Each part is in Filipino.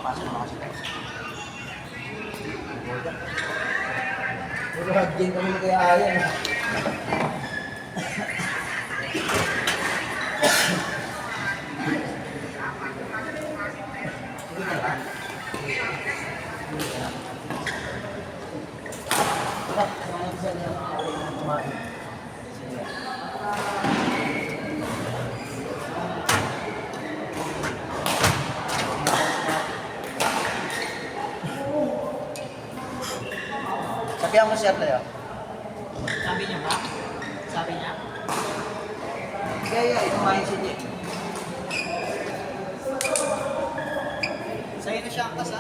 Pasok na kasi. Puro hagin kami ni Kuya Ayan. Sabihan mo siya tayo. Sabi niya ba? Sabi niya? Kaya yung mindset niya. Sa'yo na siya ang kasa?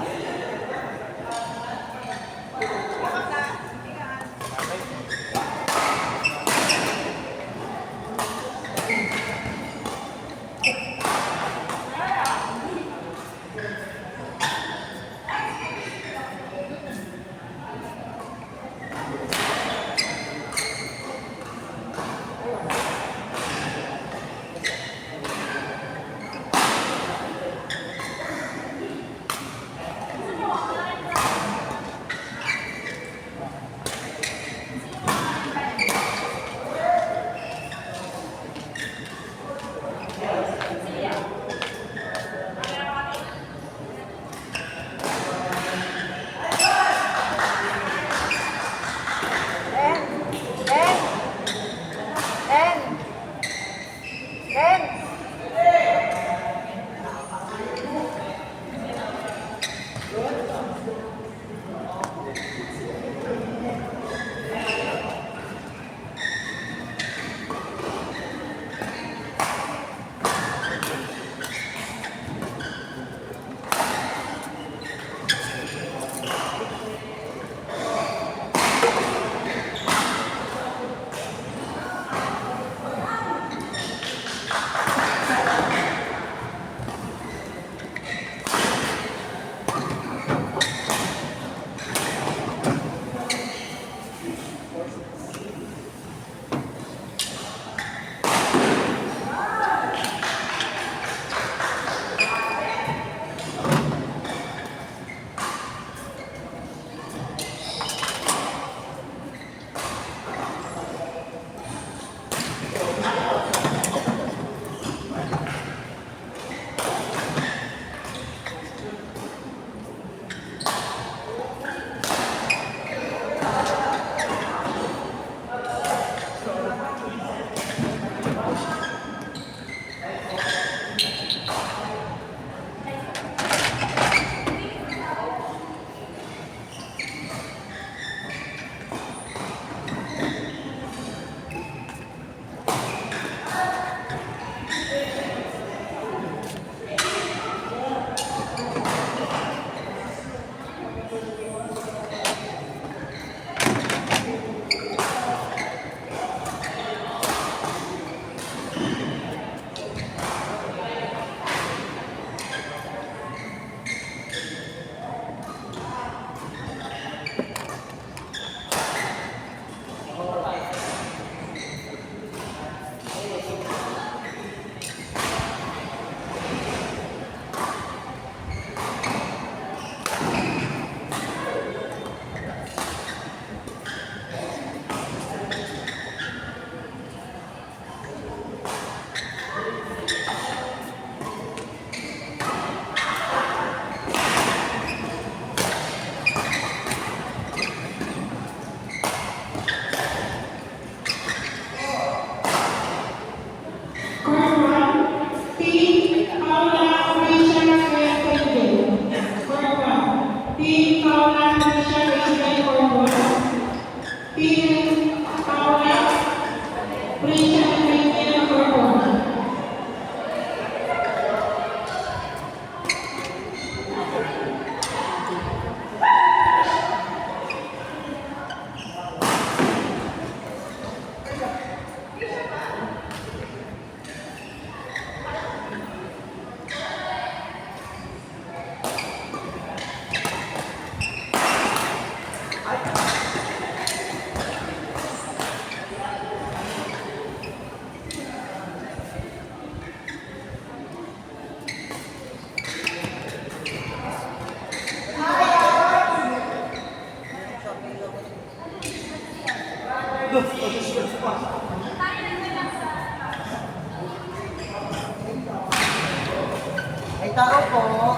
Hello po.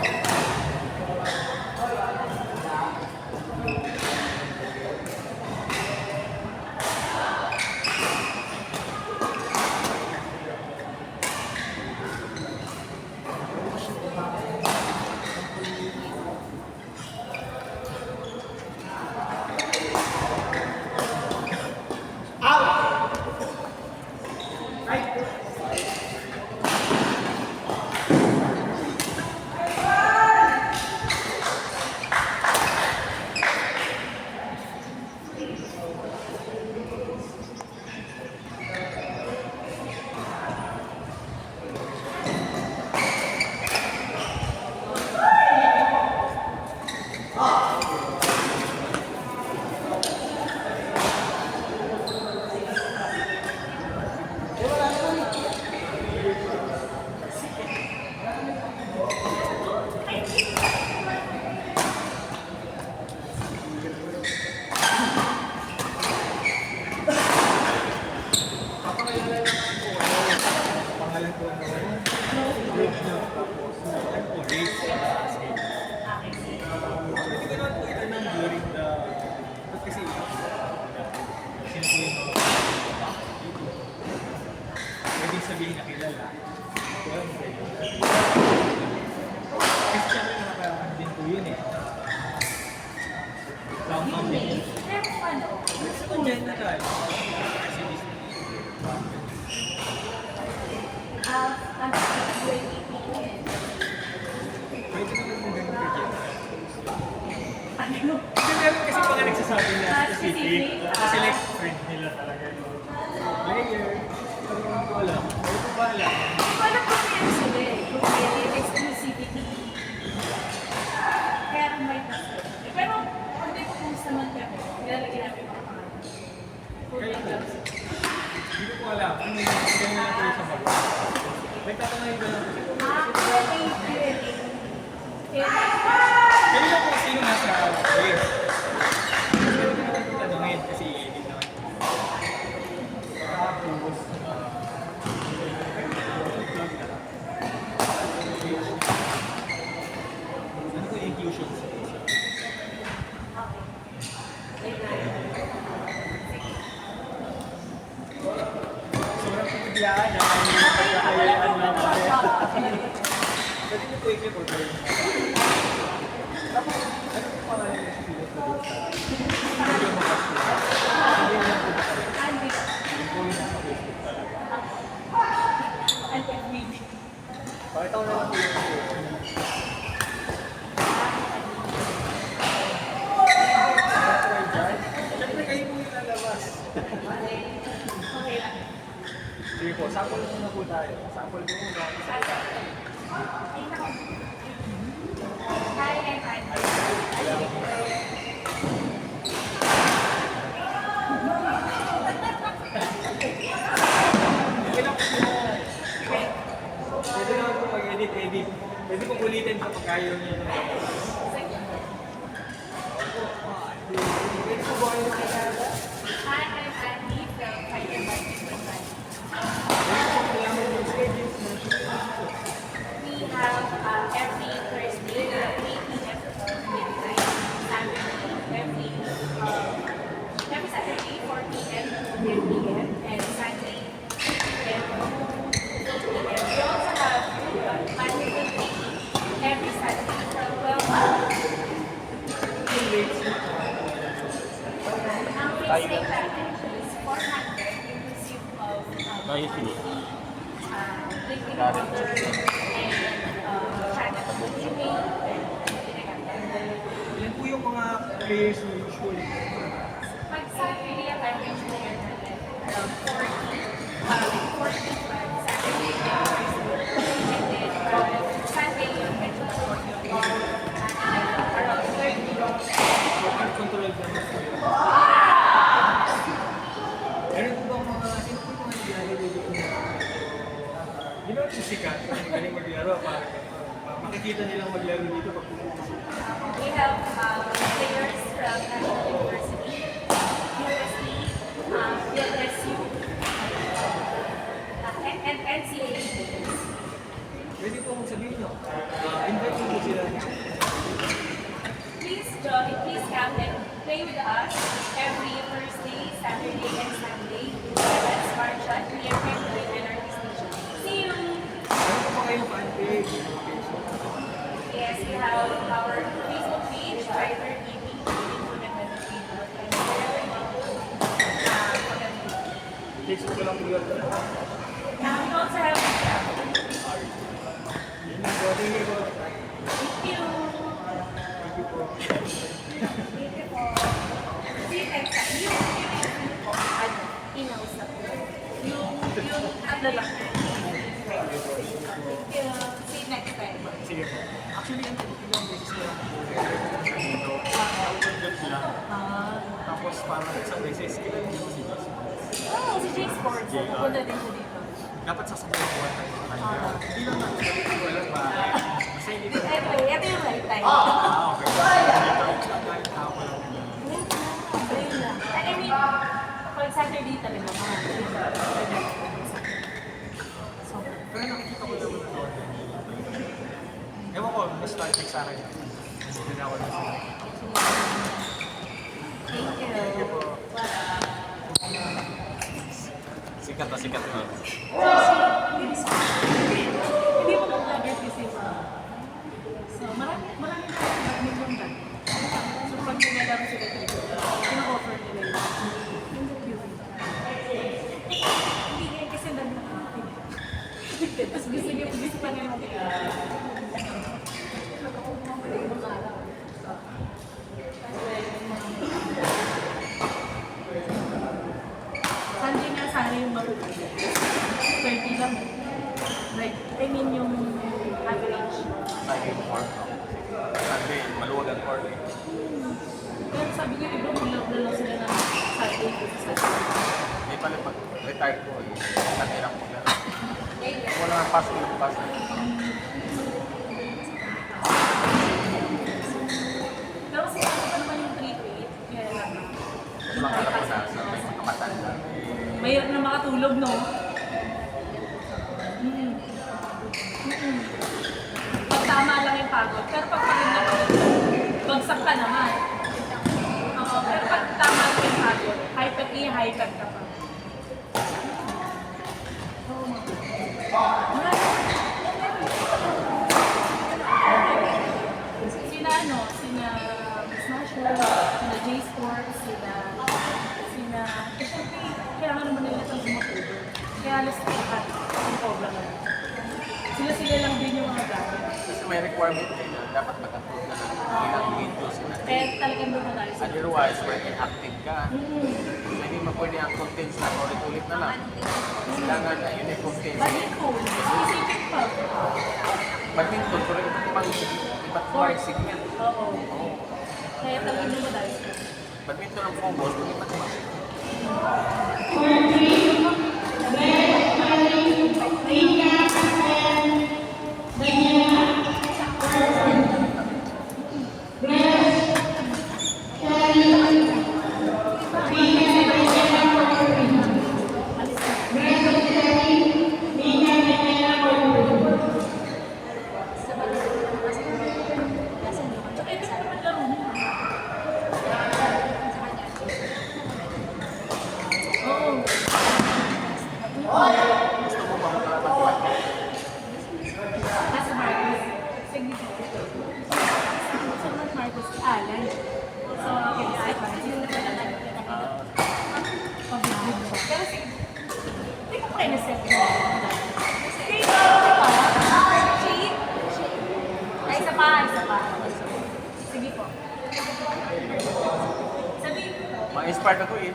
Pangalan ko ang group niya. Tapos, ano po, race. Hindi ko naman po ito nang during the... Ba't kasi, sino po yung mga pwedeng sabihin na kilala. Well, kasi syempre nakakaano din po yun eh. Downtown din yun. Gusto ko dyan na tayo. Kasi pwede naman mo ganun ka dyan. Kasi meron kasi mga nagsasabi na specific. Kasi like friend nila talaga. Layer. Pero hindi ko alam. Pero kung ba alam. Wala po yan sila eh. Kung may exclusivity. Kaya kung may pasok. Pero kung may pupunta naman kami, nilalagyan namin mga pangalan. Kung may jobs. Hindi ko po alam. Ano yung ganyan lang po yung sa mag. Nagtatangayin ko lang po. Kaya lang po sino nasa place. Pero ko naman po tanongin kasi edit naman. Tapos, ano ko yung inclusion? Sobrang pagkakayaan na pagkakayaan na pwede niyo po i-clip or tayo. Tapos, ano po pangalan niya sa pilos na dito? Hindi yung makasya. Hindi lang po ba? Yung po yung nasa Facebook talaga. Pakita ko na lang po yung siyempre kayo po yung lalabas. Sige po, sample muna po tayo. Sample po muna. Okay lang po sila. Pwede naman po mag-edit. Pwede po ulitin kapag ayaw niyo. Pwede po ba kayo nakakala? We have every Thursday, 8 p.m. to midnight, every Saturday, 4 p.m. to 10 p.m. and Sunday, 10 p.m. to 8 p.m. We also have magical training every Sunday from 12 Ang free stay package is 400 inclusive of drinking water and channel swimming and Ilan po yung mga players na usually? pag Saturday ang average player natin around 40 Saturday and then Sunday yung medyo around 30 Controlled lang po. Meron po bang mga, sino po yung mga nilalagay dito na di ba yung sikat? Galing maglaro para makikita nilang maglaro dito pag pupunta. We have players from National University, USC, LSU, and NCAA players. Pwede po sabihin nyo, invite nyo po sila. Please join, please come and play with us every Thursday, Saturday, and Sunday at Smart Shot, near Fairfield NRT Station. See you! Ano po ba kayong fan page? Yes, we have our Facebook page, Fighter TV, Facebook ko lang po yun. we also have Yun lang po. Thank you po. Thank you! Thank you po. Thank you po. See you next time. Inausap ko. Yung ano lang. Thank you. See you next time. Sige po. Actually, ilang beses ko lang po dito. Naubundot lang. Tapos parang isang beses, kilala niyo po si Jess. Oh, si J Sports. Pupunta din siya dito. Dapat sasabihin ko tayo sa kanya. Hindi lang natin sabihin ko alam ba. Basta hindi ko Ito yung right time. Okay. Dito, ang tao ko lang. I mean, pag Saturday talaga mga. So, Pero nakikita ko naman na doon. Ewan ko, mas traffic sa akin. Hindi na ako nasa. thank you. Sikat na sikat na. Hindi mo mag-vlogger kasi. So, marami million ba? So, pag pinalaro sila dito, ina-offer nila yung cute. Hindi yan kasi dami na tapos gusto pa nila Sunday nga sana yung marunong. 30 lang. Like, I mean yung average. Sunday, maluwag ang court. Pero sabi ko, iba mag-love na lang sila ng Saturday to Saturday. May pala pag retired ko, Sunday lang po na. Wala nang pasok ng pasok. Pero kasi ano pa naman yung 3-8, kaya lang. Mga alam ko na sa may mga matanda. Mahirap na makatulog, no? Pag tama lang yung pagod. Pero pag pagod na bagsak ka naman. Oo, pero pag tama lang yung pagod, hyper ka pa. Sina Smasher, sina J-Sports, sina kailangan naman nila itong sumatulog. Kaya alas lahat ang cobra na. Sila lang din yung mga gamit. Kasi may requirement kayo na dapat mag-upload na ng ilang videos na. Kaya talagang doon na tayo sa Otherwise, when active ka, hindi mo pwede ang contents na ulit-ulit na lang. Kailangan na yun yung contents. Badminton, specific pa. Badminton, pero iba't ibang segment. Oo. Kaya talagang doon na tayo. Badminton ang focus, iba't ibang. Tsaka ito naman laro mo. Oo. Gusto mo ba magkalaban ko? Nasa Marcos. Sige. Sa Marcos, Alan. So, pabigod siya. Pero sige. Hindi ko kayo na-set. Sige, di ba? Shade? Ay, isa pa. Sige po. Sabihin mo. Ma-inspired ako eh.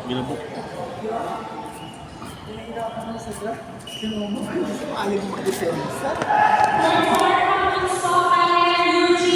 Ginabok. Pinahirapan mo sa draft. Kinuha mo. Ayaw mo mag-depensa.